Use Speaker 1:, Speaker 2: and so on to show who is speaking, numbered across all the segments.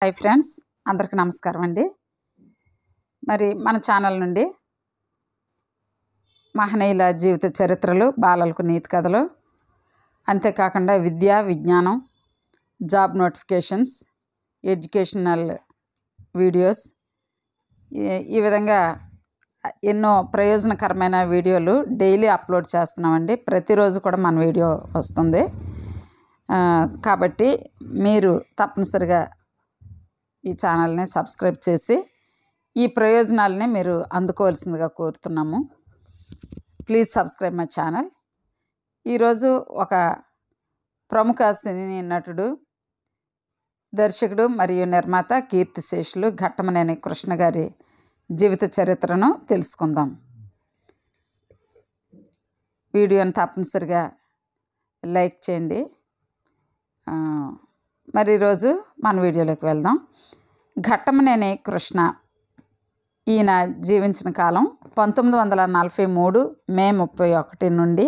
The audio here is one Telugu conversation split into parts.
Speaker 1: హాయ్ ఫ్రెండ్స్, అందరికీ నమస్కారం అండి. మరి మన ఛానల్ నుండి మహనీయుల జీవిత చరిత్రలు, బాలలకు నీతి కథలు, అంతేకాకుండా విద్య, విజ్ఞానం, జాబ్ నోటిఫికేషన్స్, ఎడ్యుకేషనల్ వీడియోస్, ఈ విధంగా ఎన్నో ప్రయోజనకరమైన వీడియోలు డైలీ అప్లోడ్ చేస్తున్నామండి. ప్రతిరోజు కూడా మన వీడియో వస్తుంది. కాబట్టి మీరు తప్పనిసరిగా ఈ ఛానల్ని సబ్స్క్రైబ్ చేసి ఈ ప్రయోజనాలని మీరు అందుకోవాల్సిందిగా కోరుతున్నాము. Please subscribe my channel. ఈరోజు ఒక ప్రముఖ సినీ నటుడు, దర్శకుడు మరియు నిర్మాత కీర్తిశేషులు ఘట్టమనేని కృష్ణ గారి జీవిత చరిత్రను తెలుసుకుందాం. వీడియోని తప్పనిసరిగా లైక్ చేయండి. మరి ఈరోజు మన వీడియోలోకి వెళ్దాం. ఘట్టమనేని కృష్ణ ఈయన జీవించిన కాలం 1943 మే 31 నుండి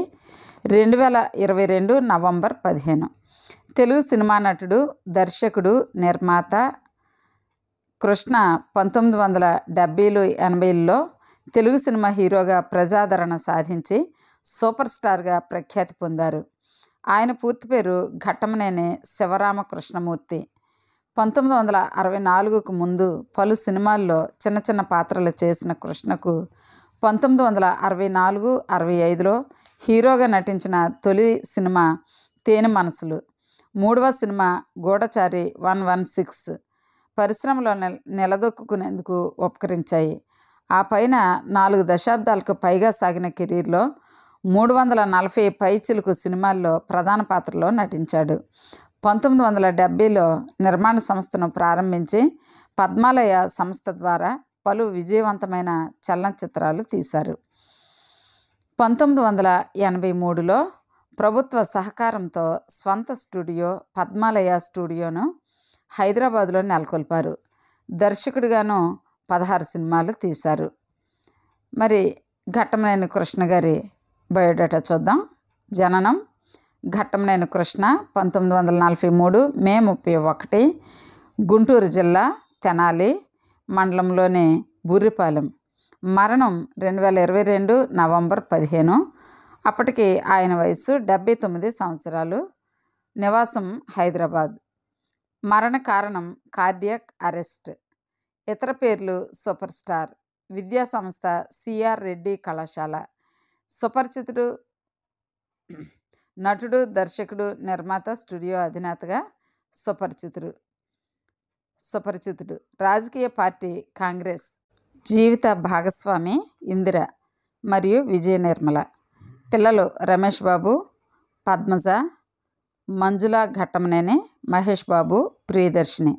Speaker 1: 2022 నవంబర్ 15. తెలుగు సినిమా నటుడు, దర్శకుడు, నిర్మాత కృష్ణ 1970లు 80ల్లో తెలుగు సినిమా హీరోగా ప్రజాదరణ సాధించి సూపర్ స్టార్గా ప్రఖ్యాతి పొందారు. ఆయన పూర్తి పేరు ఘట్టమనేని శివరామకృష్ణమూర్తి. 1964కు ముందు పలు సినిమాల్లో చిన్న చిన్న పాత్రలు చేసిన కృష్ణకు 1964-65లో హీరోగా నటించిన తొలి సినిమా తేనె మనసులు, మూడవ సినిమా గూఢచారి 116 పరిశ్రమలో నిలదొక్కునేందుకు ఉపకరించాయి. ఆ పైన 4 దశాబ్దాలకు పైగా సాగిన కెరీర్లో 340 పైచిలుకు సినిమాల్లో ప్రధాన పాత్రలో నటించాడు. 1970లో నిర్మాణ సంస్థను ప్రారంభించి పద్మాలయ సంస్థ ద్వారా పలు విజయవంతమైన చలనచిత్రాలు తీశారు. 1983లో ప్రభుత్వ సహకారంతో స్వంత స్టూడియో పద్మాలయ స్టూడియోను హైదరాబాదులో నెలకొల్పారు. దర్శకుడిగాను 16 సినిమాలు తీశారు. మరి ఘట్టమనేని కృష్ణ గారి బయోడేటా చూద్దాం. జననం ఘట్టమనేని కృష్ణ 1943 మే 31, గుంటూరు జిల్లా తెనాలి మండలంలోని బుర్రిపాలెం. మరణం 2022 నవంబర్ 15. అప్పటికి ఆయన వయసు 79 సంవత్సరాలు. నివాసం హైదరాబాద్. మరణ కారణం కార్డియాక్ అరెస్ట్. ఇతర పేర్లు సూపర్ స్టార్. విద్యా సంస్థ సిఆర్ రెడ్డి కళాశాల. సుపరిచితుడు, నటుడు, దర్శకుడు, నిర్మాత, స్టూడియో అధినేతగా సుపరిచితుడు. రాజకీయ పార్టీ కాంగ్రెస్. జీవిత భాగస్వామి ఇందిర మరియు విజయ నిర్మల. పిల్లలు రమేష్ బాబు, పద్మజ, మంజుల ఘట్టమనేని, మహేష్ బాబు, ప్రియదర్శిని.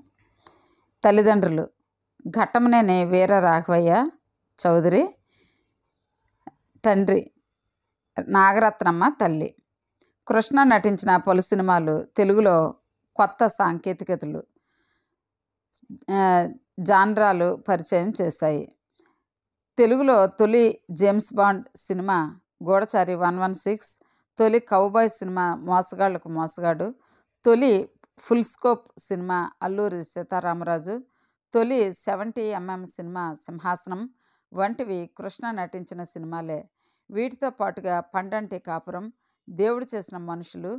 Speaker 1: తల్లిదండ్రులు ఘట్టమనేని వీర రాఘవయ్య చౌదరి, తండ్రి నాగరత్నమ్మ, తల్లి. కృష్ణ నటించిన పలు సినిమాలు తెలుగులో కొత్త సాంకేతికతలు, జాన్రాలు పరిచయం చేశాయి. తెలుగులో తొలి జేమ్స్ బాండ్ సినిమా గూఢచారి 116, తొలి కౌబాయ్ సినిమా మోసగాళ్లకు మోసగాడు, తొలి full scope cinema Alluri Sitaramaraju, తొలి 70mm సినిమా సింహాసనం వంటివి కృష్ణ నటించిన సినిమాలే. వీటితో పాటుగా పండంటి కాపురం, దేవుడు చేసిన మనుషులు,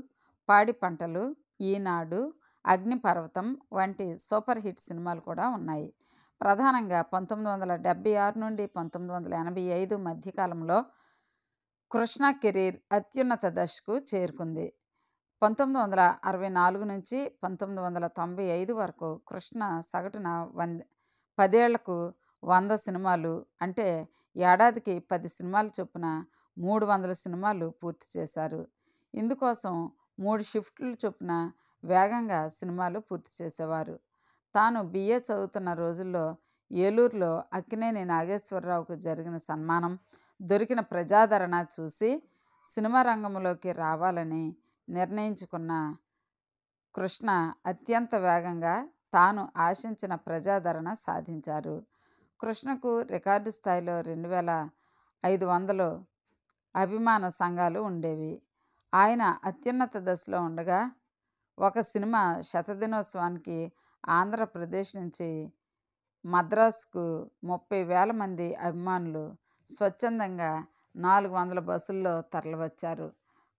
Speaker 1: పాడి పంటలు, ఈనాడు, అగ్నిపర్వతం వంటి సూపర్ హిట్ సినిమాలు కూడా ఉన్నాయి. ప్రధానంగా 1976 నుండి 1985 మధ్యకాలంలో కృష్ణ కెరీర్ అత్యున్నత దశకు చేరుకుంది. 1964 నుంచి 1995 వరకు కృష్ణ సగటున 10 ఏళ్లకు 100 సినిమాలు, అంటే ఏడాదికి 10 సినిమాల చొప్పున 300 సినిమాలు పూర్తి చేశారు. ఇందుకోసం 3 షిఫ్ట్లు చొప్పున వేగంగా సినిమాలు పూర్తి చేసేవారు. తాను BA చదువుతున్న రోజుల్లో ఏలూరులో అక్కినేని నాగేశ్వరరావుకు జరిగిన సన్మానం, దొరికిన ప్రజాదరణ చూసి సినిమా రంగంలోకి రావాలని నిర్ణయించుకున్న కృష్ణ అత్యంత వేగంగా తాను ఆశించిన ప్రజాదరణ సాధించారు. కృష్ణకు రికార్డు స్థాయిలో 2500 అభిమాన సంఘాలు ఉండేవి. ఆయన అత్యున్నత దశలో ఉండగా ఒక సినిమా శతదినోత్సవానికి ఆంధ్రప్రదేశ్ నుంచి మద్రాసుకు 30,000 మంది అభిమానులు స్వచ్ఛందంగా 400 బస్సుల్లో తరలివచ్చారు.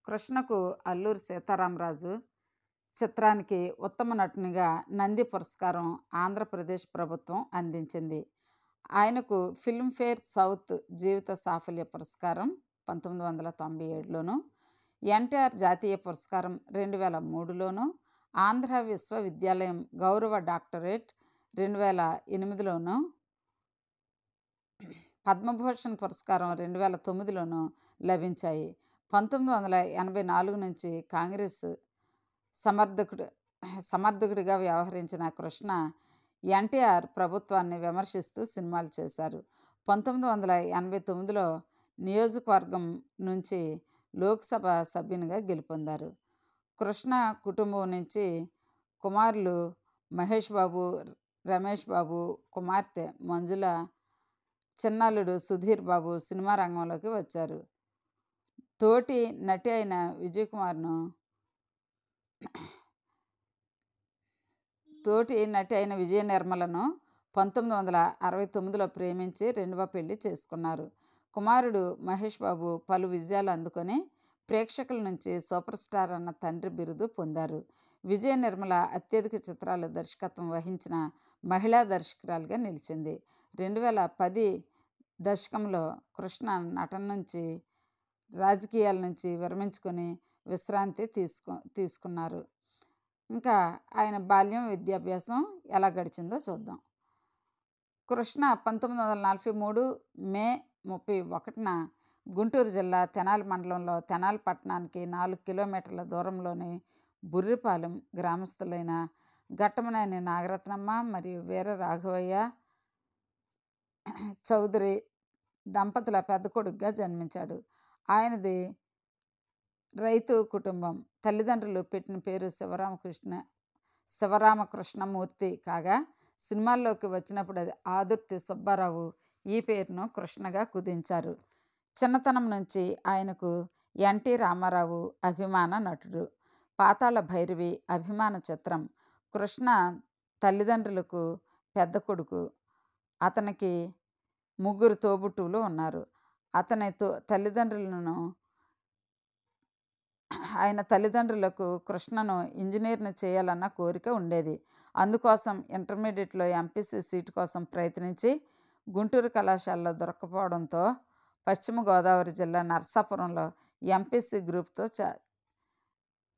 Speaker 1: కృష్ణకు అల్లూరి సీతారామరాజు చిత్రానికి ఉత్తమ నటునిగా నంది పురస్కారం ఆంధ్రప్రదేశ్ ప్రభుత్వం అందించింది. ఆయనకు ఫిల్మ్ఫేర్ సౌత్ జీవిత సాఫల్య పురస్కారం 1997లోను, ఎన్టీఆర్ జాతీయ పురస్కారం 2003లోను, ఆంధ్ర విశ్వవిద్యాలయం గౌరవ డాక్టరేట్ 2008లోను, పద్మభూషణ్ పురస్కారం 2009లోను లభించాయి. 1984 నుంచి కాంగ్రెస్ సమర్థకుడిగా వ్యవహరించిన కృష్ణ ఎన్టీఆర్ ప్రభుత్వాన్ని విమర్శిస్తూ సినిమాలు చేశారు. 1989లో నియోజకవర్గం నుంచి లోక్సభ సభ్యునిగా గెలుపొందారు. కృష్ణ కుటుంబం నుంచి కుమారులు మహేష్ బాబు, రమేష్ బాబు, కుమార్తె మంజుల, చిన్నల్లుడు సుధీర్ బాబు సినిమా రంగంలోకి వచ్చారు. తోటి నటి అయిన విజయ నిర్మలను 1969లో ప్రేమించి రెండవ పెళ్లి చేసుకున్నారు. కుమారుడు మహేష్ బాబు పలు విజయాలు అందుకొని ప్రేక్షకుల నుంచి సూపర్ స్టార్ అన్న తండ్రి బిరుదు పొందారు. విజయ నిర్మల అత్యధిక చిత్రాలు దర్శకత్వం వహించిన మహిళా దర్శకురాలిగా నిలిచింది. 2010 దశకంలో కృష్ణ నటన నుంచి, రాజకీయాల నుంచి విరమించుకొని విశ్రాంతి తీసుకున్నారు. ఇంకా ఆయన బాల్యం, విద్యాభ్యాసం ఎలా గడిచిందో చూద్దాం. కృష్ణ 1943 మే 31న గుంటూరు జిల్లా తెనాలి మండలంలో తెనాలి పట్టణానికి 4 కిలోమీటర్ల దూరంలోని బుర్రిపాలెం గ్రామస్తులైన ఘట్టమనేని నాగరత్నమ్మ మరియు వీర రాఘవయ్య చౌదరి దంపతుల పెద్ద కొడుకుగా జన్మించాడు. ఆయనది రైతు కుటుంబం. తల్లిదండ్రులు పెట్టిన పేరు శివరామకృష్ణమూర్తి కాగా, సినిమాల్లోకి వచ్చినప్పుడు అది ఆదుర్తి సుబ్బారావు ఈ పేరును కృష్ణగా కుదించారు. చిన్నతనం నుంచి ఆయనకు ఎన్టీ రామారావు అభిమాన నటుడు. పాతాళ భైరవి అభిమాన చిత్రం. కృష్ణ తల్లిదండ్రులకు పెద్ద కొడుకు. అతనికి 3 తోబుట్టువులు ఉన్నారు. ఆయన తల్లిదండ్రులకు కృష్ణను ఇంజనీర్ని చేయాలన్న కోరిక ఉండేది. అందుకోసం ఇంటర్మీడియట్లో ఎంపీసీ సీటు కోసం ప్రయత్నించి గుంటూరు కళాశాలలో దొరక్కపోవడంతో పశ్చిమ గోదావరి జిల్లా నరసాపురంలో ఎంపీసీ గ్రూప్తో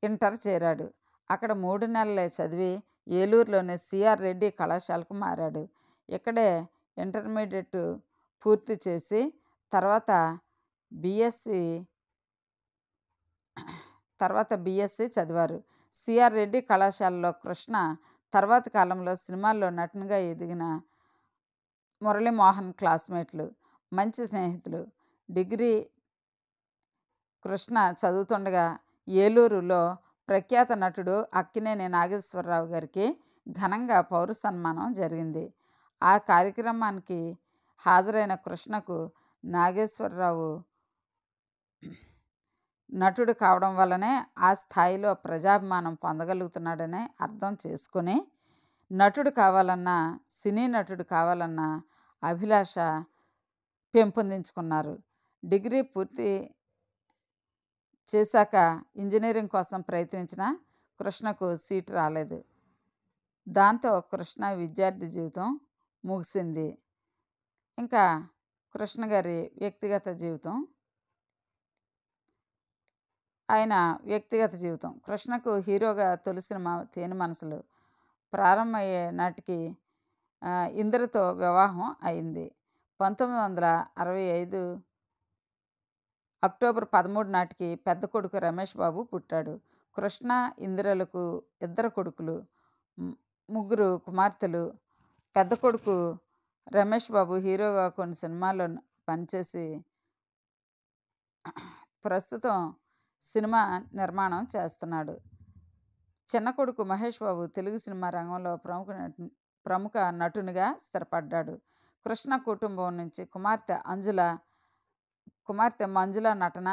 Speaker 1: ఇంటర్ చేరాడు. అక్కడ 3 నెలలే చదివి ఏలూరులోని సిఆర్ రెడ్డి కళాశాలకు మారాడు. ఇక్కడే ఇంటర్మీడియట్ పూర్తి చేసి తర్వాత బీఎస్సీ చదివారు. సిఆర్ రెడ్డి కళాశాలలో కృష్ణ తర్వాతి కాలంలో సినిమాల్లో నటునిగా ఎదిగిన మురళీమోహన్ క్లాస్మేట్లు, మంచి స్నేహితులు. డిగ్రీ కృష్ణ చదువుతుండగా ఏలూరులో ప్రఖ్యాత నటుడు అక్కినేని నాగేశ్వరరావు గారికి ఘనంగా పౌర సన్మానం జరిగింది. ఆ కార్యక్రమానికి హాజరైన కృష్ణకు నాగేశ్వరరావు నటుడు కావడం వల్లనే ఆ స్థాయిలో ప్రజాభిమానం పొందగలుగుతున్నాడని అర్థం చేసుకొని నటుడు కావాలన్నా, సినీ నటుడు కావాలన్న అభిలాష పెంపొందించుకున్నారు. డిగ్రీ పూర్తి చేశాక ఇంజనీరింగ్ కోసం ప్రయత్నించిన కృష్ణకు సీటు రాలేదు. దాంతో కృష్ణ విద్యార్థి జీవితం ముగిసింది. ఇంకా కృష్ణ గారి వ్యక్తిగత జీవితం. కృష్ణకు హీరోగా తొలి సినిమా తేనె మనసులు ప్రారంభమయ్యే నాటికి ఇందిరతో వివాహం అయింది. 1965 అక్టోబర్ 13 నాటికి పెద్ద కొడుకు రమేష్ బాబు పుట్టాడు. కృష్ణ, ఇందిరలకు 2 కొడుకులు, 3 కుమార్తెలు. పెద్ద కొడుకు రమేష్ బాబు హీరోగా కొన్ని సినిమాల్లో పనిచేసి ప్రస్తుతం సినిమా నిర్మాణం చేస్తున్నాడు. చిన్న కొడుకు మహేష్ బాబు తెలుగు సినిమా రంగంలో ప్రముఖ నటునిగా స్థిరపడ్డాడు. కృష్ణ కుటుంబం నుంచి కుమార్తె మంజుల నటన,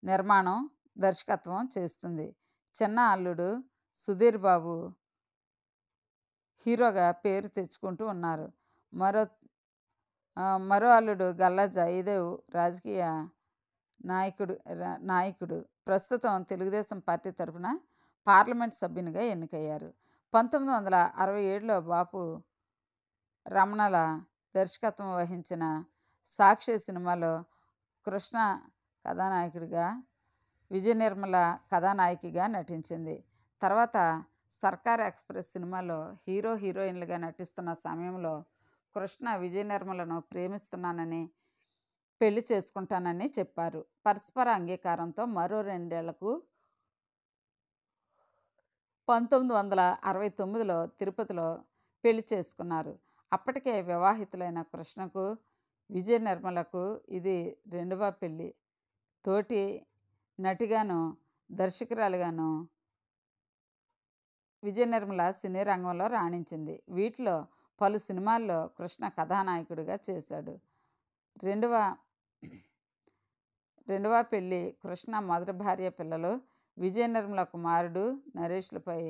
Speaker 1: నిర్మాణం, దర్శకత్వం చేస్తుంది. చిన్న అల్లుడు సుధీర్ బాబు హీరోగా పేరు తెచ్చుకుంటూ ఉన్నారు. మరో మరో అల్లుడు గల్లా జయదేవ్ రాజకీయ నాయకుడు. ప్రస్తుతం తెలుగుదేశం పార్టీ తరఫున పార్లమెంట్ సభ్యునిగా ఎన్నికయ్యారు. 1967లో బాపు రమణల దర్శకత్వం వహించిన సాక్షి సినిమాలో కృష్ణ కథానాయకుడిగా, విజయ నిర్మల కథానాయికగా నటించింది. తర్వాత సర్కార్ ఎక్స్ప్రెస్ సినిమాలో హీరోయిన్లుగా నటిస్తున్న సమయంలో కృష్ణ విజయ నిర్మలను ప్రేమిస్తున్నానని, పెళ్లి చేసుకుంటానని చెప్పారు. పరస్పర అంగీకారంతో మరో 2 ఏళ్లకు 1969లో తిరుపతిలో పెళ్లి చేసుకున్నారు. అప్పటికే వివాహితులైన కృష్ణకు, విజయ నిర్మలకు ఇది 2వ పెళ్లి. తోటి నటిగాను, దర్శకురాలిగాను విజయ నిర్మల సినీ రంగంలో రాణించింది. వీటిలో పలు సినిమాల్లో కృష్ణ కథానాయకుడిగా చేశాడు. రెండవ పెళ్లి కృష్ణ మొదటి భార్య, పిల్లలు, విజయ నిర్మల కుమారుడు నరేష్లపై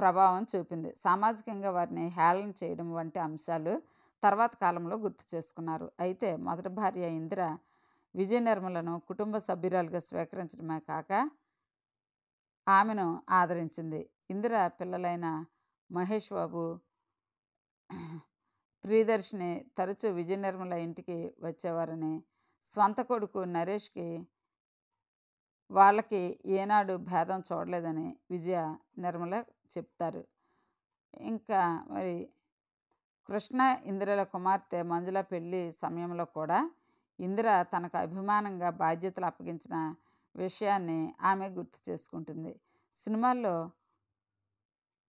Speaker 1: ప్రభావం చూపింది. సామాజికంగా వారిని హేళన చేయడం వంటి అంశాలు తర్వాత కాలంలో గుర్తు చేసుకున్నారు. అయితే మొదటి భార్య ఇందిర విజయ నిర్మలను కుటుంబ సభ్యురాలుగా స్వీకరించడమే కాక ఆమెను ఆదరించింది. ఇందిర పిల్లలైన మహేష్ బాబు, ప్రియదర్శిని తరచూ విజయ నిర్మల ఇంటికి వచ్చేవారని, స్వంత కొడుకు నరేష్కి వాళ్ళకి ఏనాడు భేదం చూడలేదని విజయ నిర్మల చెప్తారు. ఇంకా మరి కృష్ణ ఇందిరల కుమార్తె మంజుల పెళ్లి సమయంలో కూడా ఇందిర తనకు అభిమానంగా బాధ్యతలు అప్పగించిన విషయాన్ని ఆమె గుర్తు చేసుకుంటుంది. సినిమాల్లో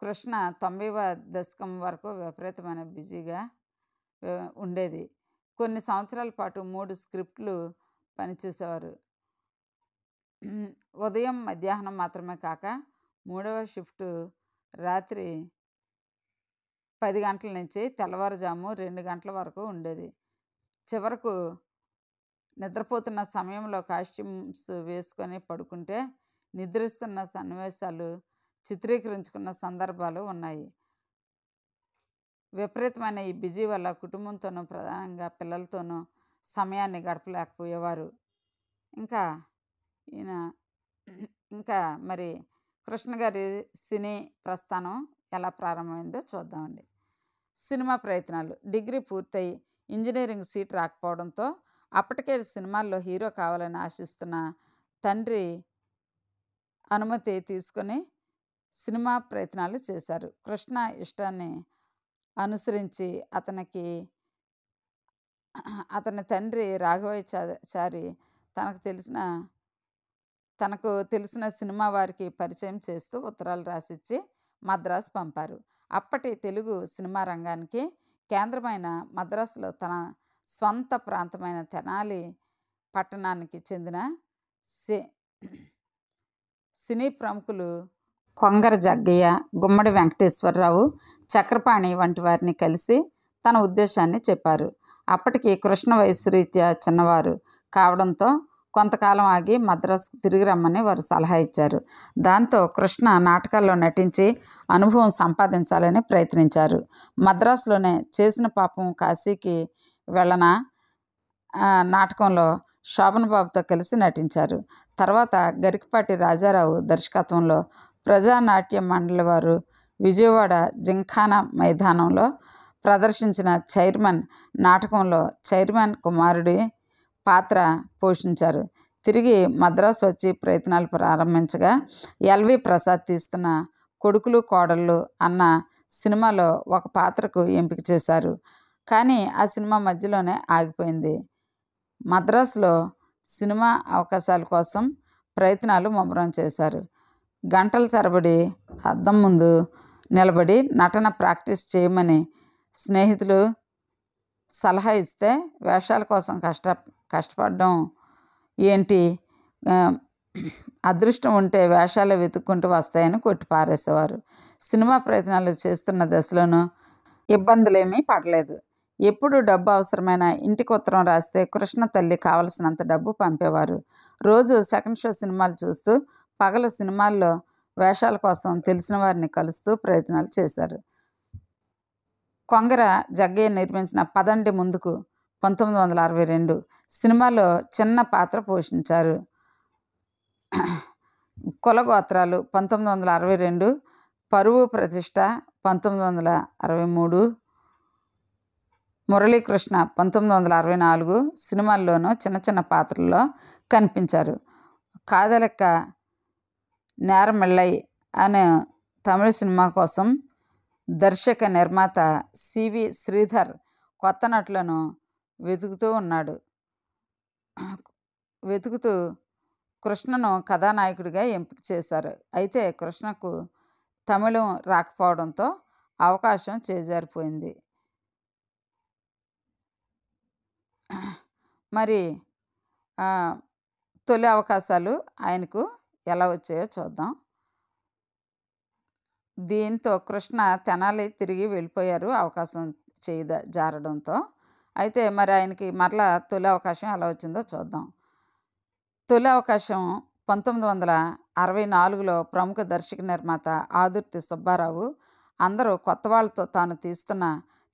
Speaker 1: కృష్ణ 90వ దశకం వరకు విపరీతమైన బిజీగా ఉండేది. కొన్ని సంవత్సరాల పాటు 3 స్క్రిప్ట్లు పనిచేసేవారు. ఉదయం, మధ్యాహ్నం మాత్రమే కాక 3వ షిఫ్ట్ రాత్రి 10 గంటల నుంచి తెల్లవారుజాము 2 గంటల వరకు ఉండేది. చివరకు నిద్రపోతున్న సమయంలో కాస్ట్యూమ్స్ వేసుకొని పడుకుంటే నిద్రిస్తున్న సన్నివేశాలు చిత్రీకరించుకున్న సందర్భాలు ఉన్నాయి. విపరీతమైన ఈ బిజీ వల్ల కుటుంబంతోనూ, ప్రధానంగా పిల్లలతోనూ సమయాన్ని గడపలేకపోయేవారు. ఇంకా మరి కృష్ణ గారి సినీ ప్రస్థానం ఎలా ప్రారంభమైందో చూద్దామండి. సినిమా ప్రయత్నాలు. డిగ్రీ పూర్తయి ఇంజనీరింగ్ సీట్ రాకపోవడంతో అప్పటికే సినిమాల్లో హీరో కావాలని ఆశిస్తున్న తండ్రి అనుమతి తీసుకొని సినిమా ప్రయత్నాలు చేశారు. కృష్ణ ఇష్టాన్ని అనుసరించి అతని తండ్రి రాఘవాచారి తనకు తెలిసిన సినిమా వారికి పరిచయం చేస్తూ ఉత్తరాలు రాసిచ్చి మద్రాసు పంపారు. అప్పటి తెలుగు సినిమా రంగానికి కేంద్రమైన మద్రాసులో తన స్వంత ప్రాంతమైన తెనాలి పట్టణానికి చెందిన సినీ ప్రముఖులు కొంగర జగ్గయ్య, గుమ్మడి వెంకటేశ్వరరావు, చక్రపాణి వంటి వారిని కలిసి తన ఉద్దేశాన్ని చెప్పారు. అప్పటికి కృష్ణ వయసు రీత్యా చిన్నవారు కావడంతో కొంతకాలం ఆగి మద్రాసుకు తిరిగి రమ్మని వారు సలహా ఇచ్చారు. దాంతో కృష్ణ నాటకాల్లో నటించి అనుభవం సంపాదించాలని ప్రయత్నించారు. మద్రాసులోనే చేసిన పాపం కాశీకి వెళ్ళన నాటకంలో శోభన్ బాబుతో కలిసి నటించారు. తర్వాత గరికపాటి రాజారావు దర్శకత్వంలో ప్రజానాట్య మండలి వారు విజయవాడ జింఖానా మైదానంలో ప్రదర్శించిన చైర్మన్ నాటకంలో చైర్మన్ కుమారుడి పాత్ర పోషించారు. తిరిగి మద్రాసు వచ్చి ప్రయత్నాలు ప్రారంభించగా ఎల్వి ప్రసాద్ తీస్తున్న కొడుకులు కోడళ్ళు అన్న సినిమాలో ఒక పాత్రకు ఎంపిక చేశారు. కానీ ఆ సినిమా మధ్యలోనే ఆగిపోయింది. మద్రాసులో సినిమా అవకాశాల కోసం ప్రయత్నాలు ముమ్మరం చేశారు. గంటల తరబడి అద్దం ముందు నిలబడి నటన ప్రాక్టీస్ చేయమని స్నేహితులు సలహా ఇస్తే వేషాల కోసం కష్టపడడం ఏంటి, అదృష్టం ఉంటే వేషాలు వెతుక్కుంటూ వస్తాయని కొట్టి పారేసేవారు. సినిమా ప్రయత్నాలు చేస్తున్న దశలోనూ ఇబ్బందులేమీ పడలేదు. ఎప్పుడు డబ్బు అవసరమైన ఇంటికి ఉత్తరం రాస్తే కృష్ణ తల్లి కావలసినంత డబ్బు పంపేవారు. రోజు సెకండ్ షో సినిమాలు చూస్తూ పగలు సినిమాల్లో వేషాల కోసం తెలిసిన వారిని కలుస్తూ ప్రయత్నాలు చేశారు. కొంగర జగ్గయ్య నిర్మించిన పదండి ముందుకు 1962 సినిమాలో చిన్న పాత్ర పోషించారు. కులగోత్రాలు 1962, పరువు ప్రతిష్ట 1963, మురళీకృష్ణ 1964 సినిమాల్లోనూ చిన్న చిన్న పాత్రల్లో కనిపించారు. కాదలెక్క నేరమిళ్ళై అనే తమిళ సినిమా కోసం దర్శక నిర్మాత సివి శ్రీధర్ కొత్త నటులను వెతుకుతూ కృష్ణను కథానాయకుడిగా ఎంపిక చేశారు. అయితే కృష్ణకు తమిళం రాకపోవడంతో అవకాశం చేజారిపోయింది. మరి తొలి అవకాశాలు ఆయనకు ఎలా వచ్చాయో చూద్దాం. దీంతో కృష్ణ తెనాలి తిరిగి వెళ్ళిపోయారు అవకాశం జారడంతో. అయితే మరి ఆయనకి మరలా తొలి అవకాశం ఎలా వచ్చిందో చూద్దాం. తొలి అవకాశం 1964లో ప్రముఖ దర్శక నిర్మాత ఆదుర్తి సుబ్బారావు అందరూ కొత్త వాళ్ళతో తాను తీస్తున్న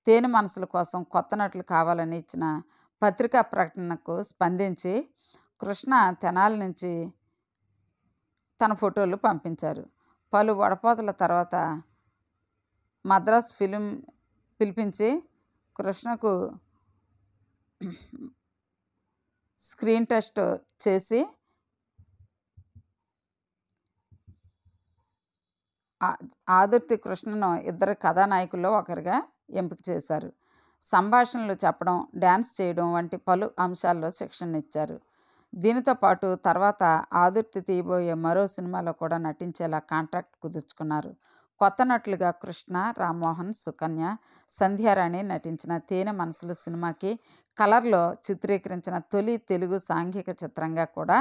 Speaker 1: తేనె మనసుల కోసం కొత్త నటులు కావాలని ఇచ్చిన పత్రికా ప్రకటనకు స్పందించి కృష్ణ తెనాలి నుంచి తన ఫోటోలు పంపించారు. పలు వడపోతల తర్వాత మద్రాస్ ఫిలిం పిలిపించి కృష్ణకు స్క్రీన్ టెస్ట్ చేసి ఆదుర్తి కృష్ణను ఇద్దరు కథానాయకుల్లో ఒకరిగా ఎంపిక చేశారు. సంభాషణలు చెప్పడం, డ్యాన్స్ చేయడం వంటి పలు అంశాల్లో శిక్షణ ఇచ్చారు. దీనితో పాటు తర్వాత ఆదుర్తి తీయబోయే మరో సినిమాలో కూడా నటించేలా కాంట్రాక్ట్ కుదుర్చుకున్నారు. కొత్త నటులుగా కృష్ణ, రామ్మోహన్, సుకన్య, సంధ్యారాణి నటించిన తేనె మనసులు సినిమాకి కలర్లో చిత్రీకరించిన తొలి తెలుగు సాంఘిక చిత్రంగా కూడా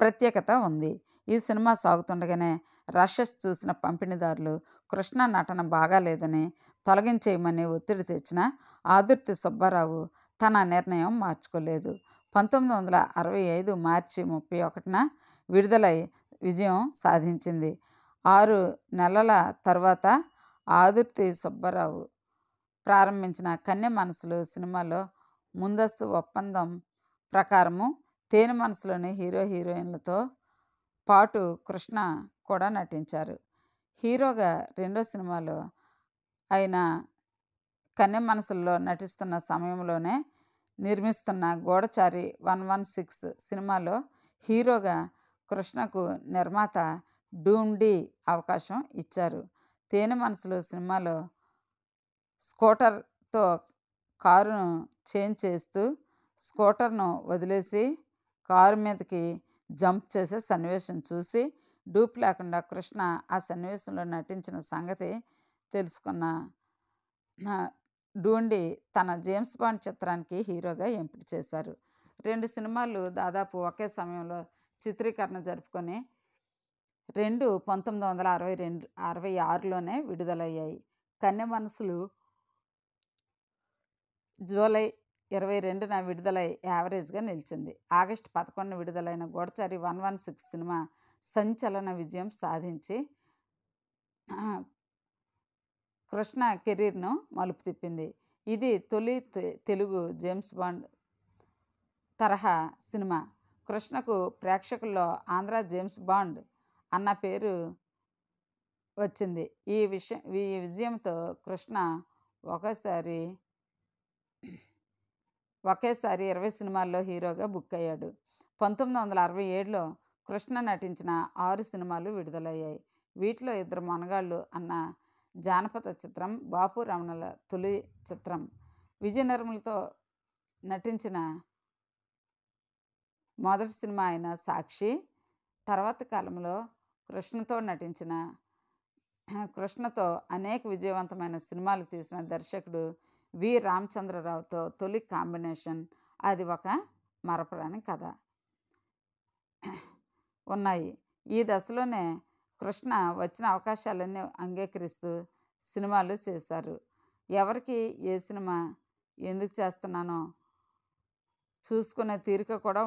Speaker 1: ప్రత్యేకత ఉంది. ఈ సినిమా సాగుతుండగానే రషెస్ చూసిన పంపిణీదారులు కృష్ణ నటన బాగాలేదని తొలగించేయమని ఒత్తిడి తెచ్చిన ఆదుర్తి సుబ్బారావు తన నిర్ణయం మార్చుకోలేదు. 1965 మార్చి 31న విడుదలై విజయం సాధించింది. 6 నెలల తర్వాత ఆదుర్తి సుబ్బారావు ప్రారంభించిన కన్నె మనసులు సినిమాలో ముందస్తు ఒప్పందం ప్రకారము తేనె మనసులోని హీరోయిన్లతో పాటు కృష్ణ కూడా నటించారు. హీరోగా రెండో సినిమాలో అయిన కన్నె మనసుల్లో నటిస్తున్న సమయంలోనే నిర్మిస్తున్న గూఢచారి 116 సినిమాలో హీరోగా కృష్ణకు నిర్మాత డూమ్డి అవకాశం ఇచ్చారు. తేనె మనసులు సినిమాలో స్కూటర్తో కారును చేంజ్ చేస్తూ స్కూటర్ను వదిలేసి కారు మీదకి జంప్ చేసే సన్నివేశం చూసి డూప్ లేకుండా కృష్ణ ఆ సన్నివేశంలో నటించిన సంగతి తెలుసుకున్న డూండి తన జేమ్స్ బాండ్ చిత్రానికి హీరోగా ఎంపిక చేశారు. 2 సినిమాలు దాదాపు ఒకే సమయంలో చిత్రీకరణ జరుపుకొని 1966లోనే విడుదలయ్యాయి. కన్నె మనసులు జూలై 22న విడుదలై యావరేజ్గా నిలిచింది. ఆగస్టు 11న విడుదలైన గూఢచారి 116 సినిమా సంచలన విజయం సాధించి కృష్ణ కెరీర్ను మలుపు తిప్పింది. ఇది తొలి తెలుగు జేమ్స్ బాండ్ తరహా సినిమా. కృష్ణకు ప్రేక్షకుల్లో ఆంధ్ర జేమ్స్ బాండ్ అన్న పేరు వచ్చింది. ఈ విజయంతో కృష్ణ ఒకేసారి 20 సినిమాల్లో హీరోగా బుక్ అయ్యాడు. 1967లో కృష్ణ నటించిన 6 సినిమాలు విడుదలయ్యాయి. వీటిలో ఇద్దరు మొనగాళ్ళు అన్న జానపద చిత్రం బాపు రమణల తొలి చిత్రం. విజయ నిర్మలతో నటించిన మొదటి సినిమా అయిన సాక్షి. తర్వాతి కాలంలో కృష్ణతో అనేక విజయవంతమైన సినిమాలు తీసిన దర్శకుడు వి రామచంద్రరావుతో తొలి కాంబినేషన్ అది ఒక మరపురాని కథ ఉన్నాయి. ఈ దశలోనే కృష్ణ వచ్చిన అవకాశాలన్నీ అంగీకరిస్తూ సినిమాలు చేశారు. ఎవరికి ఏ సినిమా ఎందుకు చేస్తున్నానో చూసుకునే తీరిక కూడా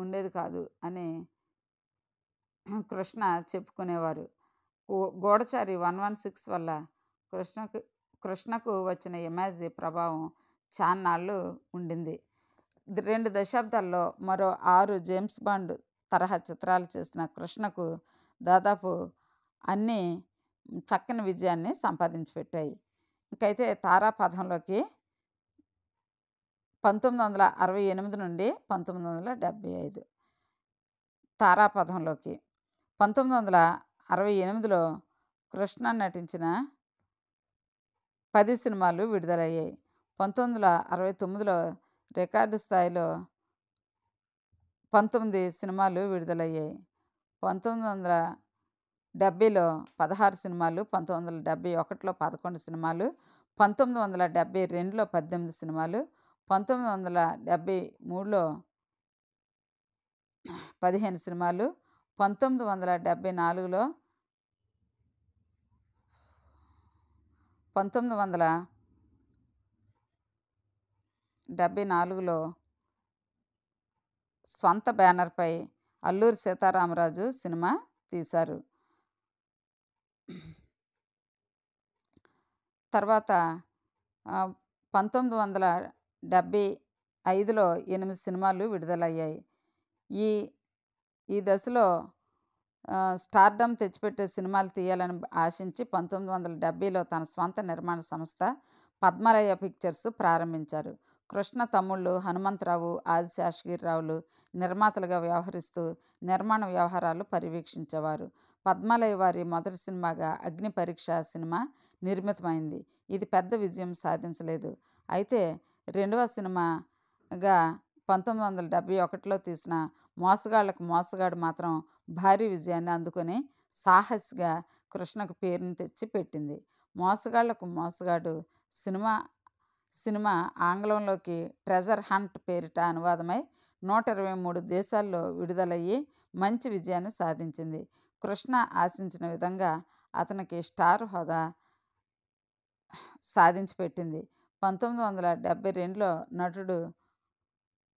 Speaker 1: ఉండేది కాదు అని కృష్ణ చెప్పుకునేవారు. గూఢచారి 116 వల్ల కృష్ణకు కృష్ణకు వచ్చిన ఇమేజ్ ప్రభావం చాన్నాళ్ళు ఉండింది. 2 దశాబ్దాల్లో మరో 6 జేమ్స్ బాండ్ తరహా చిత్రాలు చేసిన కృష్ణకు దాదాపు అన్నీ చక్కని విజయాన్ని సంపాదించి పెట్టాయి. ఇంకైతే తారాపథంలోకి 1968 నుండి 1975 తారాపథంలోకి 1968లో కృష్ణ నటించిన 10 సినిమాలు విడుదలయ్యాయి. 1969లో రికార్డు స్థాయిలో 19 సినిమాలు విడుదలయ్యాయి. 1970లో 16 సినిమాలు, 1971లో 11 సినిమాలు, 1972లో 18 సినిమాలు, 1973లో 15 సినిమాలు, 1974లో స్వంత బ్యానర్పై అల్లూరి సీతారామరాజు సినిమా తీశారు. తర్వాత 1975లో 8 సినిమాలు విడుదలయ్యాయి. ఈ ఈ దశలో స్టార్డమ్ తెచ్చిపెట్టే సినిమాలు తీయాలని ఆశించి 1970లో తన స్వంత నిర్మాణ సంస్థ పద్మలయ పిక్చర్స్ ప్రారంభించారు. కృష్ణ తమ్ముళ్ళు హనుమంతరావు, ఆదిశేషగిరిరావులు నిర్మాతలుగా వ్యవహరిస్తూ నిర్మాణ వ్యవహారాలు పర్యవేక్షించేవారు. పద్మలయ వారి మొదటి సినిమాగా అగ్ని పరీక్ష సినిమా నిర్మితమైంది. ఇది పెద్ద విజయం సాధించలేదు. అయితే రెండవ సినిమాగా 1971లో తీసిన మోసగాళ్లకు మోసగాడు మాత్రం భారీ విజయాన్ని అందుకొని సాహసిగా కృష్ణకు పేరుని తెచ్చి పెట్టింది. మోసగాళ్లకు మోసగాడు సినిమా ఆంగ్లంలోకి ట్రెజర్ హంట్ పేరిట అనువాదమై 123 దేశాల్లో విడుదలయ్యి మంచి విజయాన్ని సాధించింది. కృష్ణ ఆశించిన విధంగా అతనికి స్టార్ హోదా సాధించి పెట్టింది. 1972లో నటుడు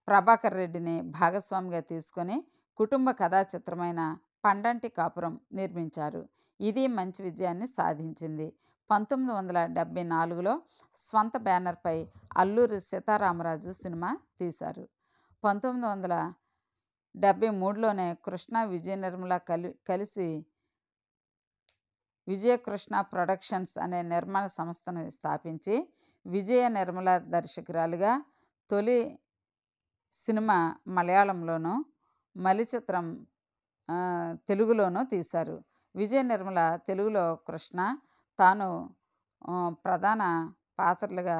Speaker 1: ప్రభాకర్ రెడ్డిని భాగస్వామిగా తీసుకొని కుటుంబ కథా చిత్రమైన పండంటి కాపురం నిర్మించారు. ఇది మంచి విజయాన్ని సాధించింది. 1974లో స్వంత బ్యానర్పై అల్లూరి సీతారామరాజు సినిమా తీశారు. 1973లోనే కృష్ణ, విజయ నిర్మల కలిసి విజయకృష్ణ ప్రొడక్షన్స్ అనే నిర్మాణ సంస్థను స్థాపించి విజయ నిర్మల దర్శకురాలిగా తొలి సినిమా మలయాళంలోనూ, మలి చిత్రం తెలుగులోనూ తీశారు. విజయ నిర్మల తెలుగులో కృష్ణ, తాను ప్రధాన పాత్రలుగా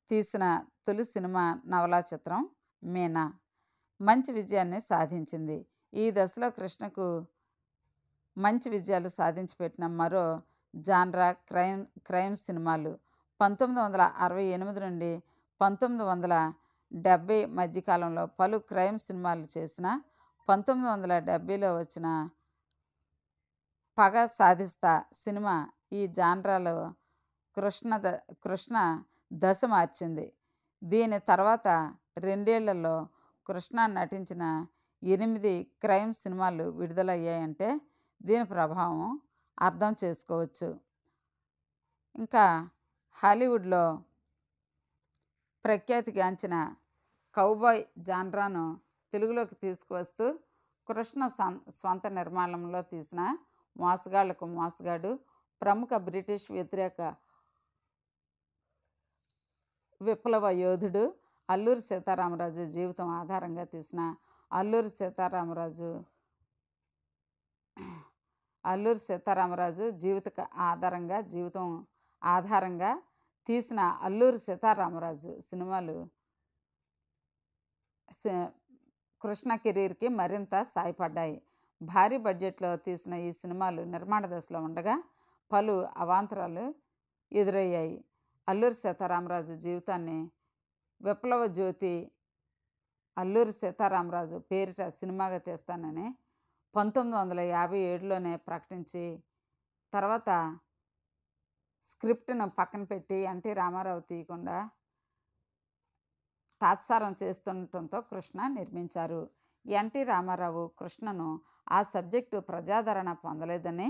Speaker 1: తీసిన తొలి సినిమా నవలా చిత్రం మీనా మంచి విజయాన్ని సాధించింది. ఈ దశలో కృష్ణకు మంచి విజయాలు సాధించి పెట్టిన మరో జాన్రా క్రైమ్ సినిమాలు. 1968 నుండి 1970 మధ్యకాలంలో పలు క్రైమ్ సినిమాలు చేసిన 1970లో వచ్చిన పగ సాధిస్తా సినిమా ఈ జాన్రాలో కృష్ణ దశ మార్చింది. దీని తర్వాత 2 ఏళ్లలో కృష్ణ నటించిన 8 క్రైమ్ సినిమాలు విడుదలయ్యాయంటే దీని ప్రభావం అర్థం చేసుకోవచ్చు. ఇంకా హాలీవుడ్లో ప్రఖ్యాతిగాంచిన కౌబాయ్ జాన్రాను తెలుగులోకి తీసుకువస్తూ కృష్ణ స్వంత నిర్మాణంలో తీసిన మోసగాళ్లకు మోసగాడు, ప్రముఖ బ్రిటిష్ వ్యతిరేక విప్లవ యోధుడు అల్లూరి సీతారామరాజు జీవితం ఆధారంగా తీసిన అల్లూరి సీతారామరాజు జీవితం ఆధారంగా తీసిన అల్లూరి సీతారామరాజు సినిమాలు కృష్ణ కెరీర్కి మరింత సాయపడ్డాయి. భారీ బడ్జెట్లో తీసిన ఈ సినిమాలు నిర్మాణ దశలో ఉండగా పలు అవాంతరాలు ఎదురయ్యాయి. అల్లూరి సీతారామరాజు జీవితాన్ని విప్లవ జ్యోతి అల్లూరి సీతారామరాజు పేరిట సినిమాగా తీస్తానని 1957లోనే ప్రకటించి తర్వాత స్క్రిప్ట్ను పక్కన పెట్టి ఎన్టీ రామారావు తీయకుండా తాత్సారం చేస్తుండటంతో కృష్ణ నిర్మించారు. ఎన్టీ రామారావు కృష్ణను ఆ సబ్జెక్టు ప్రజాదరణ పొందలేదని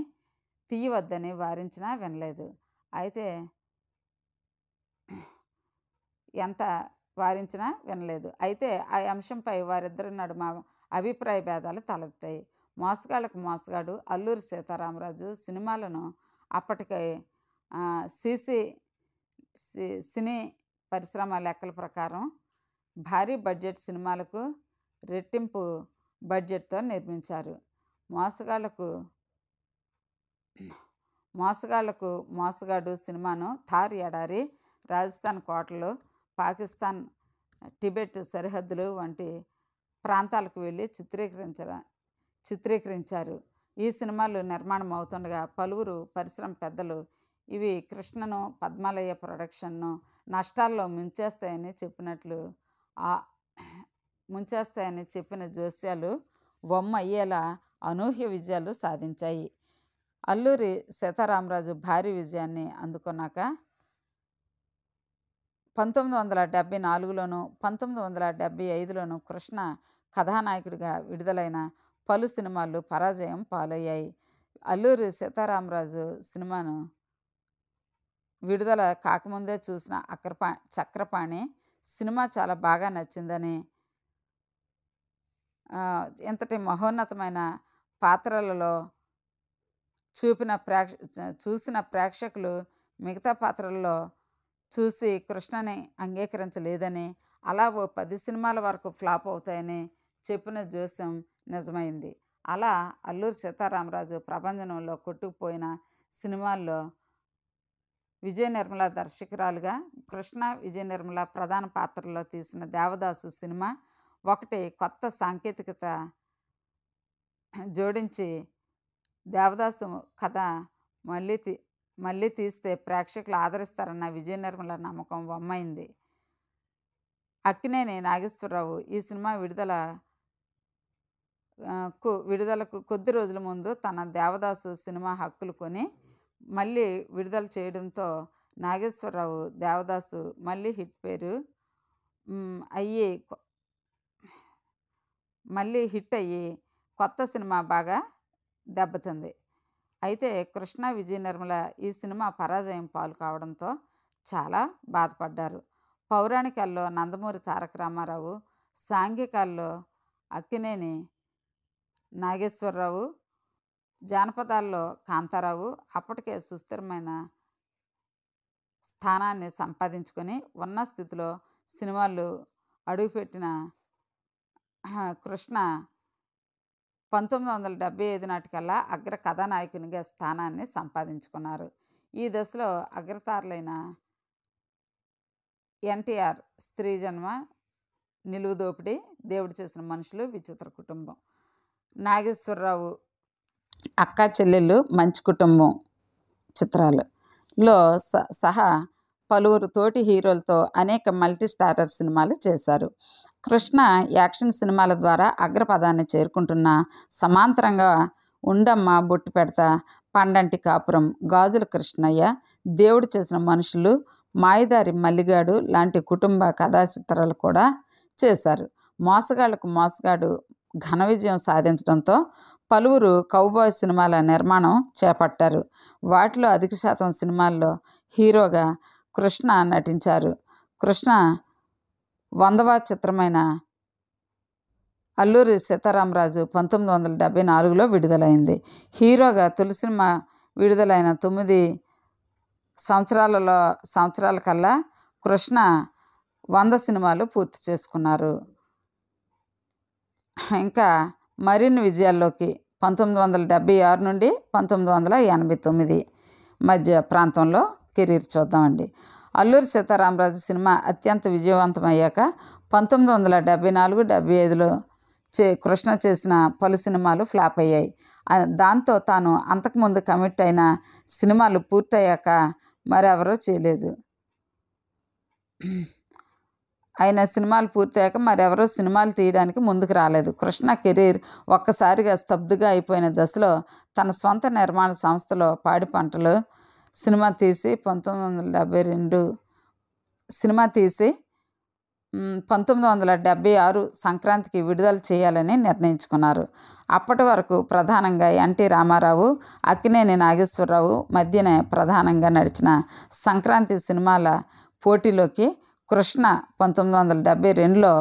Speaker 1: తీయవద్దని వారించినా వినలేదు. అయితే ఎంత వారించినా వినలేదు. అయితే ఆ అంశంపై వారిద్దరి నడుమ అభిప్రాయ భేదాలు తలెత్తాయి. మోసగాళ్ళకు మోసగాడు అల్లూరి సీతారామరాజు సినిమాలను అప్పటికే సినీ పరిశ్రమ లెక్కల ప్రకారం భారీ బడ్జెట్ సినిమాలకు రెట్టింపు బడ్జెట్తో నిర్మించారు. మోసగాళ్లకు మోసగాడు సినిమాను థార్ ఎడారి, రాజస్థాన్ కోటలు, పాకిస్తాన్ టిబెట్ సరిహద్దులు వంటి ప్రాంతాలకు వెళ్ళి చిత్రీకరించారు. ఈ సినిమాలు నిర్మాణం అవుతుండగా పలువురు పరిశ్రమ పెద్దలు ఇవి కృష్ణను పద్మాలయ ప్రొడక్షన్ను నష్టాల్లో ముంచేస్తాయని చెప్పిన జోస్యాలు వమ్మయ్యేలా అనూహ్య విజయాలు సాధించాయి. అల్లూరి సీతారామరాజు భారీ విజయాన్ని అందుకున్నాక 1974లోను 1975లోను కృష్ణ కథానాయకుడిగా విడుదలైన పలు సినిమాలు పరాజయం పాలయ్యాయి. అల్లూరి సీతారామరాజు సినిమాను విడుదల కాకముందే చూసిన చక్రపాణి సినిమా చాలా బాగా నచ్చిందని, ఇంతటి మహోన్నతమైన పాత్రలలో చూసిన ప్రేక్షకులు మిగతా పాత్రల్లో చూసి కృష్ణని అంగీకరించలేదని, అలా ఓ 10 సినిమాల వరకు ఫ్లాప్ అవుతాయని చెప్పిన జోస్యం నిజమైంది. అలా అల్లూరి సీతారామరాజు ప్రభంజనంలో కొట్టుకుపోయిన సినిమాల్లో విజయ నిర్మల దర్శకురాలుగా, కృష్ణ విజయ నిర్మల ప్రధాన పాత్రలో తీసిన దేవదాసు సినిమా ఒకటి కొత్త సాంకేతికత జోడించి దేవదాసు కథ మళ్ళీ తీస్తే ప్రేక్షకులు ఆదరిస్తారన్న విజయ నిర్మల నమ్మకం వమ్మైంది. అక్కినేని నాగేశ్వరరావు ఈ సినిమా విడుదలకు కొద్ది రోజుల ముందు తన దేవదాసు సినిమా హక్కులు కొని మళ్ళీ విడుదల చేయడంతో నాగేశ్వరరావు దేవదాసు మళ్ళీ హిట్ అయ్యి కొత్త సినిమా బాగా దెబ్బతింది. అయితే కృష్ణ విజయ నిర్మల ఈ సినిమా పరాజయం పాలు కావడంతో చాలా బాధపడ్డారు. పౌరాణికాల్లో నందమూరి తారక రామారావు, సాంఘికాల్లో అక్కినేని నాగేశ్వరరావు, జానపదాల్లో కాంతారావు అప్పటికే సుస్థిరమైన స్థానాన్ని సంపాదించుకొని ఉన్న స్థితిలో సినిమాలు అడుగుపెట్టిన కృష్ణ 1975 నాటికల్లా అగ్ర కథానాయకునిగా స్థానాన్ని సంపాదించుకున్నారు. ఈ దశలో అగ్రతారులైన ఎన్టీఆర్, స్త్రీ జన్మ, నిలువు దోపిడి, దేవుడు చేసిన మనుషులు, విచిత్ర కుటుంబం, నాగేశ్వరరావు అక్కా చెల్లెళ్ళు, మంచి కుటుంబం చిత్రాలలో సహా పలువురు తోటి హీరోలతో అనేక మల్టీ స్టారర్ సినిమాలు చేశారు. కృష్ణ యాక్షన్ సినిమాల ద్వారా అగ్రపదాన్ని చేరుకుంటున్న సమాంతరంగా ఉండమ్మ, బొట్టు పెడతా, పండంటి కాపురం, గాజుల కృష్ణయ్య, దేవుడు చేసిన మనుషులు, మాయదారి మల్లిగాడు లాంటి కుటుంబ కథా చిత్రాలు కూడా చేశారు. మోసగాళ్లకు మోసగాడు ఘన విజయం సాధించడంతో పలువురు కౌబాయ్ సినిమాల నిర్మాణం చేపట్టారు. వాటిలో అధిక శాతం సినిమాల్లో హీరోగా కృష్ణ నటించారు. కృష్ణ 100వ చిత్రమైన అల్లూరి సీతారామరాజు 1974లో విడుదలైంది. హీరోగా తొలి సినిమా విడుదలైన 9 సంవత్సరాల కల్లా కృష్ణ 100 సినిమాలు పూర్తి చేసుకున్నారు. ఇంకా మరిన్ని విజయాల్లోకి 1976 నుండి 1989 మధ్య ప్రాంతంలో కెరీర్ చూద్దామండి. అల్లూరి సీతారామరాజు సినిమా అత్యంత విజయవంతమయ్యాక 1974-75లో కృష్ణ చేసిన పలు సినిమాలు ఫ్లాప్ అయ్యాయి. దాంతో తాను అంతకుముందు కమిట్ అయిన సినిమాలు పూర్తయ్యాక మరెవరూ సినిమాలు తీయడానికి ముందుకు రాలేదు. కృష్ణ కెరీర్ ఒక్కసారిగా స్తబ్దుగా అయిపోయిన దశలో తన స్వంత నిర్మాణ సంస్థలో పాడి పంటలు సినిమా తీసి 1976 సంక్రాంతికి విడుదల చేయాలని నిర్ణయించుకున్నారు. అప్పటి వరకు ప్రధానంగా ఎన్టీ రామారావు, అక్కినేని నాగేశ్వరరావు మధ్యనే ప్రధానంగా నడిచిన సంక్రాంతి సినిమాల పోటీలోకి కృష్ణ 1972లో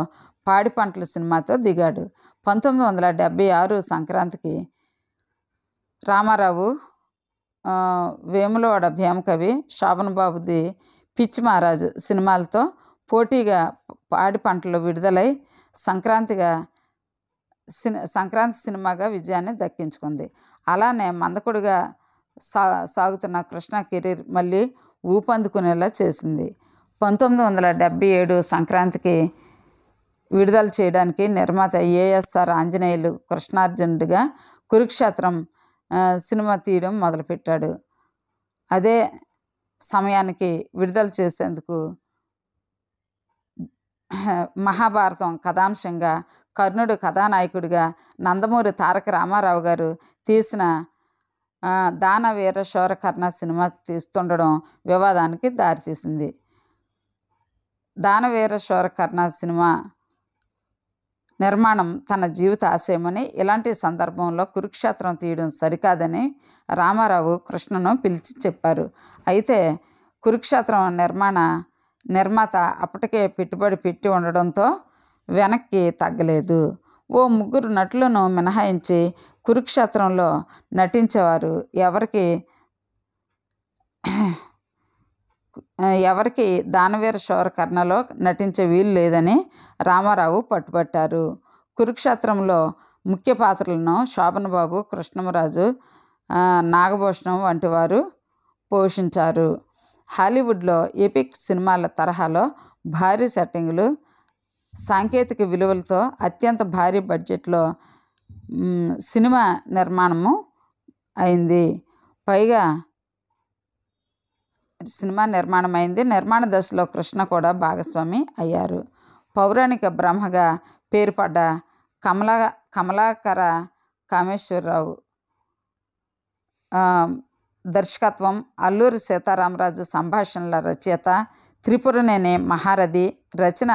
Speaker 1: పాడి పంటల సినిమాతో దిగాడు. 1976 సంక్రాంతికి రామారావు వేములవాడ భీమకవి, శోభన్ బాబుది పిచ్చి మహారాజు సినిమాలతో పోటీగా పాడి పంటలు విడుదలై సంక్రాంతి సినిమాగా విజయాన్ని దక్కించుకుంది. అలానే మందకొడిగా సాగుతున్న కృష్ణ కెరీర్ మళ్ళీ ఊపందుకునేలా చేసింది. 1977 సంక్రాంతికి విడుదల చేయడానికి నిర్మాత ఏఎస్ఆర్ ఆంజనేయులు కృష్ణార్జునుడిగా కురుక్షేత్రం సినిమా తీయడం మొదలుపెట్టాడు. అదే సమయానికి విడుదల చేసేందుకు మహాభారతం కథాంశంగా కర్ణుడు కథానాయకుడిగా నందమూరి తారక రామారావు గారు తీసిన దానవీర శూరకర్ణ సినిమా తీస్తుండడం వివాదానికి దారితీసింది. దానవీర శూరకర్ణ సినిమా నిర్మాణం తన జీవిత ఆశయమని, ఇలాంటి సందర్భంలో కురుక్షేత్రం తీయడం సరికాదని రామారావు కృష్ణను పిలిచి చెప్పారు. అయితే కురుక్షేత్రం నిర్మాత అప్పటికే పెట్టుబడి పెట్టి ఉండడంతో వెనక్కి తగ్గలేదు. ఓ 3 నటులను మినహాయించి కురుక్షేత్రంలో నటించేవారు ఎవరికి దానవీర శూరకర్ణలో నటించే వీలు లేదని రామారావు పట్టుబట్టారు. కురుక్షేత్రంలో ముఖ్య పాత్రలను శోభన్ బాబు, కృష్ణమరాజు, నాగభూషణం వంటి వారు పోషించారు. హాలీవుడ్లో ఎపిక్ సినిమాల తరహాలో భారీ సెట్టింగులు, సాంకేతిక విలువలతో అత్యంత భారీ బడ్జెట్లో సినిమా నిర్మాణము అయింది. నిర్మాణ దశలో కృష్ణ కూడా భాగస్వామి అయ్యారు. పౌరాణిక బ్రహ్మగా పేరుపడ్డ కమలాకర కామేశ్వరరావు దర్శకత్వం, అల్లూరి సీతారామరాజు సంభాషణల రచయిత, త్రిపురనేని మహారథి రచన,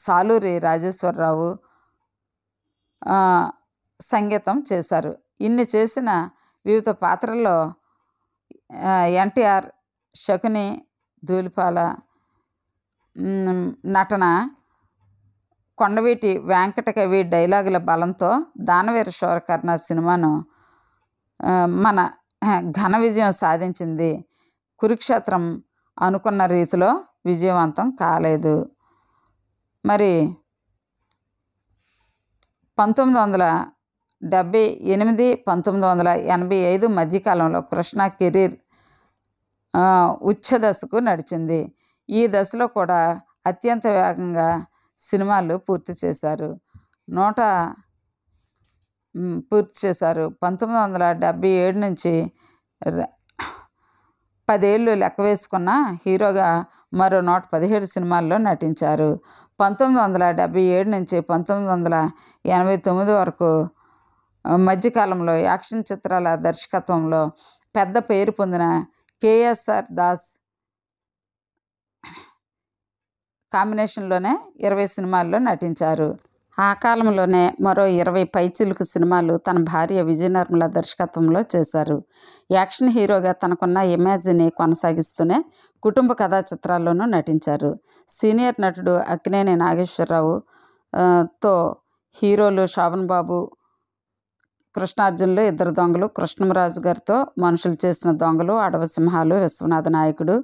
Speaker 1: సాలూరి రాజేశ్వరరావు సంగీతం చేశారు. ఇన్ని చేసిన వివిధ పాత్రల్లో ఎన్టీఆర్, శకుని, ధూళిపాల నటన, కొండవీటి వెంకటకవి డైలాగుల బలంతో దానవీర శూరకర్ణ సినిమాను మన ఘన విజయం సాధించింది. కురుక్షేత్రం అనుకున్న రీతిలో విజయవంతం కాలేదు. మరి 1978-1985 మధ్యకాలంలో కృష్ణ కెరీర్ ఉచ్ఛ దశకు నడిచింది. ఈ దశలో కూడా అత్యంత వేగంగా సినిమాలు పూర్తి చేశారు. 1977 నుంచి 10 ఏళ్ళు లెక్క వేసుకున్న హీరోగా మరో 117 సినిమాల్లో నటించారు. 1977 నుంచి 1989 వరకు మధ్యకాలంలో యాక్షన్ చిత్రాల దర్శకత్వంలో పెద్ద పేరు పొందిన కేఎస్ఆర్ దాస్ కాంబినేషన్లోనే 20 సినిమాల్లో నటించారు. ఆ కాలంలోనే మరో 20 పైచిలుకు సినిమాలు తన భార్య విజయనిర్మల దర్శకత్వంలో చేశారు. యాక్షన్ హీరోగా తనకున్న ఇమేజ్ని కొనసాగిస్తూనే కుటుంబ కథా చిత్రాల్లోనూ నటించారు. సీనియర్ నటుడు అక్కినేని నాగేశ్వరరావు తో హీరోలు శోభన్ బాబు, కృష్ణార్జునులు, ఇద్దరు దొంగలు, కృష్ణమరాజు గారితో మనుషులు చేసిన దొంగలు, అడవి సింహాలు, విశ్వనాథ నాయకుడు,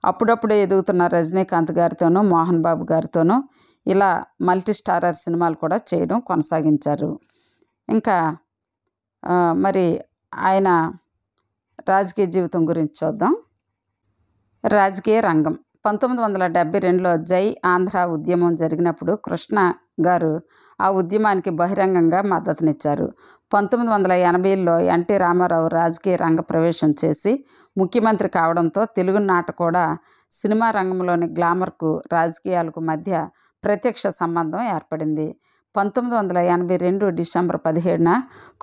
Speaker 1: అప్పుడప్పుడే ఎదుగుతున్న రజనీకాంత్ గారితోనూ, మోహన్ బాబు గారితోనూ ఇలా మల్టీ స్టారర్ సినిమాలు కూడా చేయడం కొనసాగించారు. ఇంకా మరి ఆయన రాజకీయ జీవితం గురించి చూద్దాం. రాజకీయ రంగం 1972లో జై ఆంధ్ర ఉద్యమం జరిగినప్పుడు కృష్ణ గారు ఆ ఉద్యమానికి బహిరంగంగా మద్దతునిచ్చారు. 1980లో ఎన్టీ రామారావు రాజకీయ రంగ ప్రవేశం చేసి ముఖ్యమంత్రి కావడంతో తెలుగునాట కూడా సినిమా రంగంలోని గ్లామర్కు రాజకీయాలకు మధ్య ప్రత్యక్ష సంబంధం ఏర్పడింది. 1982 డిసెంబర్ 17న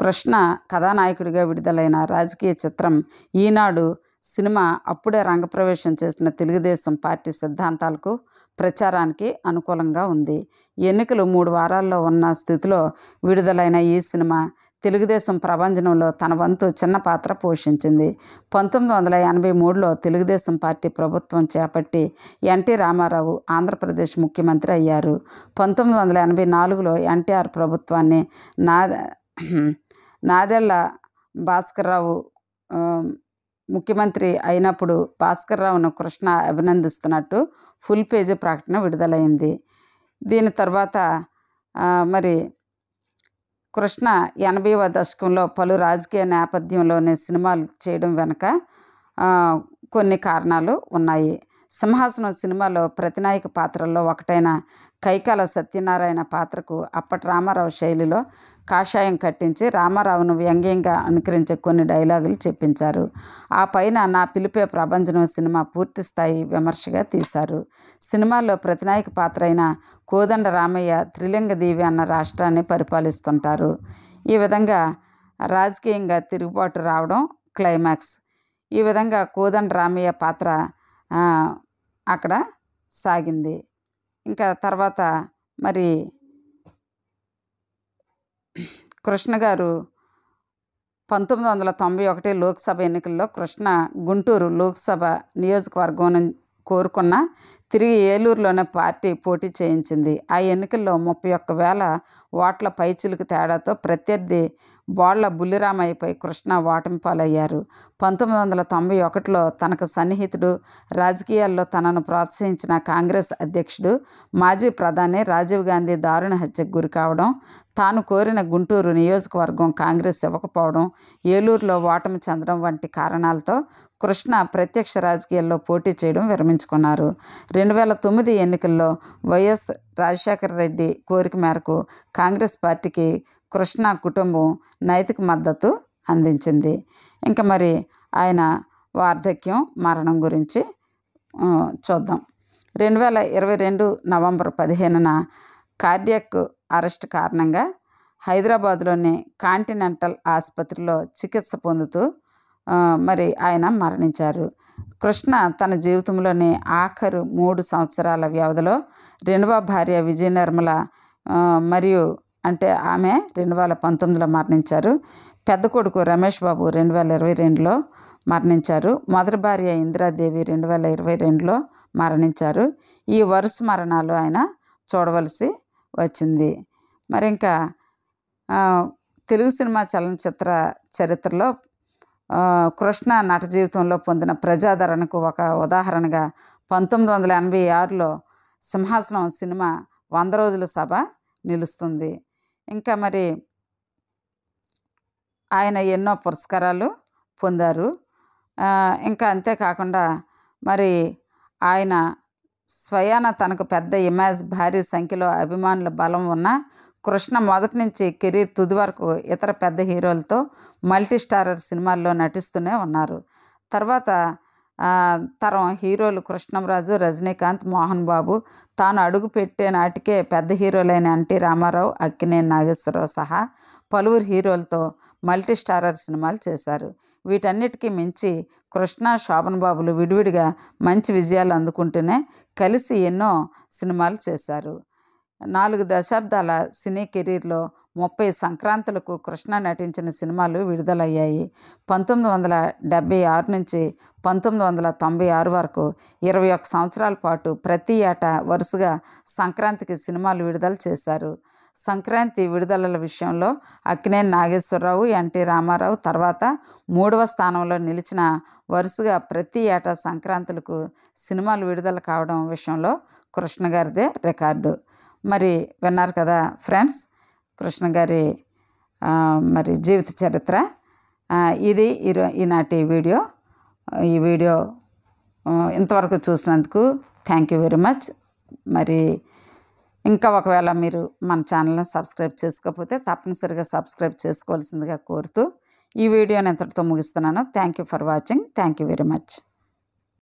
Speaker 1: కృష్ణ కథానాయకుడిగా విడుదలైన రాజకీయ చిత్రం ఈనాడు సినిమా అప్పుడే రంగప్రవేశం చేసిన తెలుగుదేశం పార్టీ సిద్ధాంతాలకు ప్రచారానికి అనుకూలంగా ఉంది. ఎన్నికలు 3 వారాల్లో ఉన్న స్థితిలో విడుదలైన ఈ సినిమా తెలుగుదేశం ప్రభంజనంలో తన వంతు చిన్న పాత్ర పోషించింది. 1983లో తెలుగుదేశం పార్టీ ప్రభుత్వం చేపట్టి ఎన్టీ రామారావు ఆంధ్రప్రదేశ్ ముఖ్యమంత్రి అయ్యారు. 1984లో ఎన్టీఆర్ ప్రభుత్వాన్ని నాదెళ్ల భాస్కర్రావు ముఖ్యమంత్రి అయినప్పుడు భాస్కర్రావును కృష్ణ అభినందిస్తున్నట్టు ఫుల్ పేజీ ప్రకటన విడుదలైంది. దీని తర్వాత మరి కృష్ణ 80వ దశకంలో పలు రాజకీయ నేపథ్యంలోనే సినిమాలు చేయడం వెనుక కొన్ని కారణాలు ఉన్నాయి. సింహాసనం సినిమాలో ప్రతినాయక పాత్రల్లో ఒకటైన కైకాల సత్యనారాయణ పాత్రకు అప్పటి రామారావు శైలిలో కాషాయం కట్టించి రామారావును వ్యంగ్యంగా అనుకరించే కొన్ని డైలాగులు చెప్పించారు. ఆ పైన నా పిలిపే ప్రభంజనం సినిమా పూర్తిస్థాయి విమర్శగా తీశారు. సినిమాలో ప్రతినాయక పాత్ర అయిన కోదండ రామయ్య త్రిలింగ దీవి అన్న రాష్ట్రాన్ని పరిపాలిస్తుంటారు. ఈ విధంగా రాజకీయంగా తిరుగుబాటు రావడం క్లైమాక్స్. ఈ విధంగా కోదండ రామయ్య పాత్ర అక్కడ సాగింది. ఇంకా తర్వాత మరి కృష్ణ గారు 1991 లోక్సభ ఎన్నికల్లో కృష్ణ గుంటూరు లోక్సభ నియోజకవర్గం కోరుకున్న తిరిగి ఏలూరులోనే పార్టీ పోటీ చేయించింది. ఆ ఎన్నికల్లో 31,000 ఓట్ల పైచిలుకు తేడాతో ప్రత్యర్థి బోళ్ల బుల్లిరామయ్యపై కృష్ణ ఓటమి పాలయ్యారు. 1991లో తనకు సన్నిహితుడు, రాజకీయాల్లో తనను ప్రోత్సహించిన కాంగ్రెస్ అధ్యక్షుడు, మాజీ ప్రధాని రాజీవ్ గాంధీ దారుణ హత్యకు గురి కావడం, తాను కోరిన గుంటూరు నియోజకవర్గం కాంగ్రెస్ ఇవ్వకపోవడం, ఏలూరులో ఓటమి చెందడం వంటి కారణాలతో కృష్ణ ప్రత్యక్ష రాజకీయాల్లో పోటీ చేయడం విరమించుకున్నారు. 2009 ఎన్నికల్లో వైఎస్ రాజశేఖర రెడ్డి కోరిక మేరకు కాంగ్రెస్ పార్టీకి కృష్ణ కుటుంబం నైతిక మద్దతు అందించింది. ఇంకా మరి ఆయన వార్ధక్యం, మరణం గురించి చూద్దాం. 2022 నవంబర్ 15న కార్డియాక్ అరెస్ట్ కారణంగా హైదరాబాద్లోని కాంటినెంటల్ ఆసుపత్రిలో చికిత్స పొందుతూ మరి ఆయన మరణించారు. కృష్ణ తన జీవితంలోని ఆఖరు 3 సంవత్సరాల వ్యవధిలో రెండవ భార్య విజయ నిర్మల మరియు అంటే ఆమె 2019లో మరణించారు. పెద్ద కొడుకు రమేష్ బాబు 2022లో మరణించారు. మొదటి భార్య ఇందిరాదేవి 2022లో మరణించారు. ఈ వరుస మరణాలు ఆయన చూడవలసి వచ్చింది. మరి ఇంకా తెలుగు సినిమా చలనచిత్ర చరిత్రలో కృష్ణ నట జీవితంలో పొందిన ప్రజాదరణకు ఒక ఉదాహరణగా 1986లో సింహాసనం సినిమా 100 రోజుల సభ నిలుస్తుంది. ఇంకా మరి ఆయన ఎన్నో పురస్కారాలు పొందారు. ఇంకా అంతేకాకుండా మరి ఆయన స్వయాన తనకు పెద్ద ఇమేజ్, భారీ సంఖ్యలో అభిమానుల బలం ఉన్న కృష్ణ మొదటి నుంచి కెరీర్ తుది వరకు ఇతర పెద్ద హీరోలతో మల్టీ స్టారర్ సినిమాల్లో నటిస్తూనే ఉన్నారు. తర్వాత తరం హీరోలు కృష్ణంరాజు, రజనీకాంత్, మోహన్ బాబు, తాను అడుగు పెట్టే నాటికే పెద్ద హీరోలైన ఎన్టీ రామారావు, అక్కినేని నాగేశ్వరరావు సహా పలువురు హీరోలతో మల్టీ స్టారర్ సినిమాలు చేశారు. వీటన్నిటికీ మించి కృష్ణ, శోభన్ బాబులు విడివిడిగా మంచి విజయాలు అందుకుంటూనే కలిసి ఎన్నో సినిమాలు చేశారు. 4 దశాబ్దాల సినీ కెరీర్లో 30 సంక్రాంతులకు కృష్ణ నటించిన సినిమాలు విడుదలయ్యాయి. 1976 నుంచి 1996 వరకు 21 సంవత్సరాల పాటు ప్రతి ఏటా వరుసగా సంక్రాంతికి సినిమాలు విడుదల చేశారు. సంక్రాంతి విడుదలల విషయంలో అక్కినేని నాగేశ్వరరావు, ఎన్టీ రామారావు తర్వాత 3వ స్థానంలో నిలిచిన వరుసగా ప్రతి ఏటా సంక్రాంతులకు సినిమాలు విడుదల కావడం విషయంలో కృష్ణ గారిదే రికార్డు. మరి విన్నారు కదా ఫ్రెండ్స్, కృష్ణ గారి మరి జీవిత చరిత్ర ఇది ఈనాటి వీడియో. ఈ వీడియో ఇంతవరకు చూసినందుకు థ్యాంక్ యూ వెరీ మచ్. మరి ఇంకా ఒకవేళ మీరు మన ఛానల్ని సబ్స్క్రైబ్ చేసుకోకపోతే తప్పనిసరిగా సబ్స్క్రైబ్ చేసుకోవాల్సిందిగా కోరుతూ ఈ వీడియోని ఇంతటితో ముగిస్తున్నాను. Thank you for watching. Thank you very much.